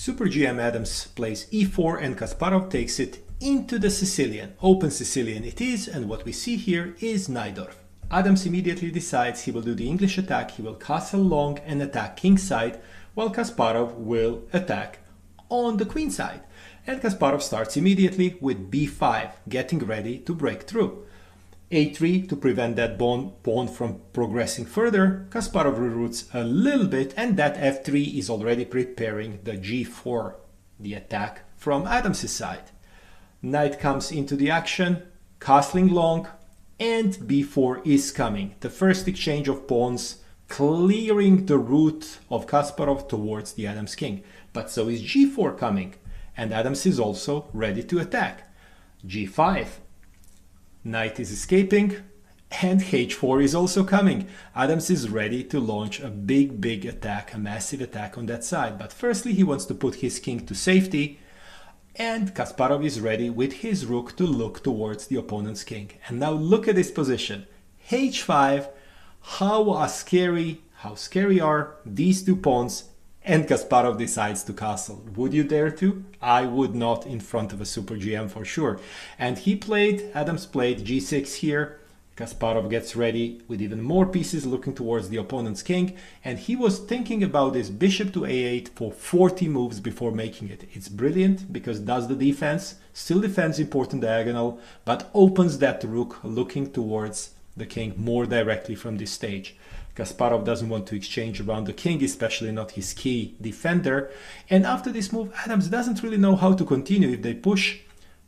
Super GM Adams plays e4 and Kasparov takes it into the Sicilian. Open Sicilian it is, and what we see here is Najdorf. Adams immediately decides he will do the English attack. He will castle long and attack kingside, while Kasparov will attack on the queen side. And Kasparov starts immediately with b5, getting ready to break through. a3 to prevent that pawn from progressing further. Kasparov reroutes a little bit, and that f3 is already preparing the g4, the attack from Adams's side. Knight comes into the action, castling long, and b4 is coming. The first exchange of pawns, clearing the route of Kasparov towards the Adams king. But so is g4 coming, and Adams is also ready to attack. g5. Knight is escaping, and h4 is also coming. Adams is ready to launch a big attack, a massive attack on that side. But firstly, he wants to put his king to safety, and Kasparov is ready with his rook to look towards the opponent's king. And now look at this position. h5, how scary are these two pawns, and Kasparov decides to castle. Would you dare to? I would not in front of a Super GM for sure. And Adams played g6 here. Kasparov gets ready with even more pieces looking towards the opponent's king. And he was thinking about this bishop to a8 for 40 moves before making it. It's brilliant because it does the defense, still defends important diagonal, but opens that rook looking towards the king more directly from this stage. Kasparov doesn't want to exchange around the king, especially not his key defender. And after this move, Adams doesn't really know how to continue. If they push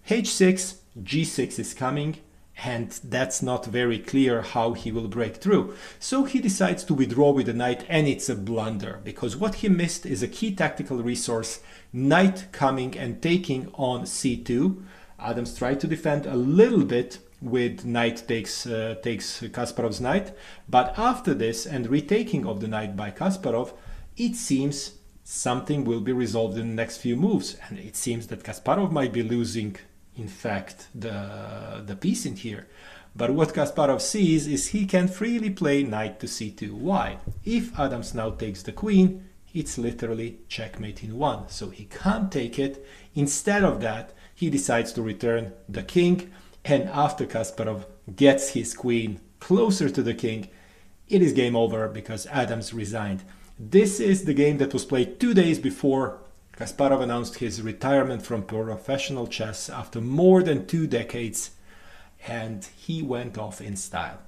h6, g6 is coming, and that's not very clear how he will break through. So he decides to withdraw with the knight, and it's a blunder, because what he missed is a key tactical resource, knight coming and taking on c2. Adams tried to defend a little bit with knight takes Kasparov's knight, but after this and retaking of the knight by Kasparov, it seems something will be resolved in the next few moves, and it seems that Kasparov might be losing, in fact, the piece in here. But what Kasparov sees is he can freely play knight to c2. Why? If Adams now takes the queen, it's literally checkmate in one, so he can't take it. Instead of that, he decides to return the king. And after Kasparov gets his queen closer to the king, it is game over because Adams resigned. This is the game that was played 2 days before Kasparov announced his retirement from professional chess after more than 2 decades, and he went off in style.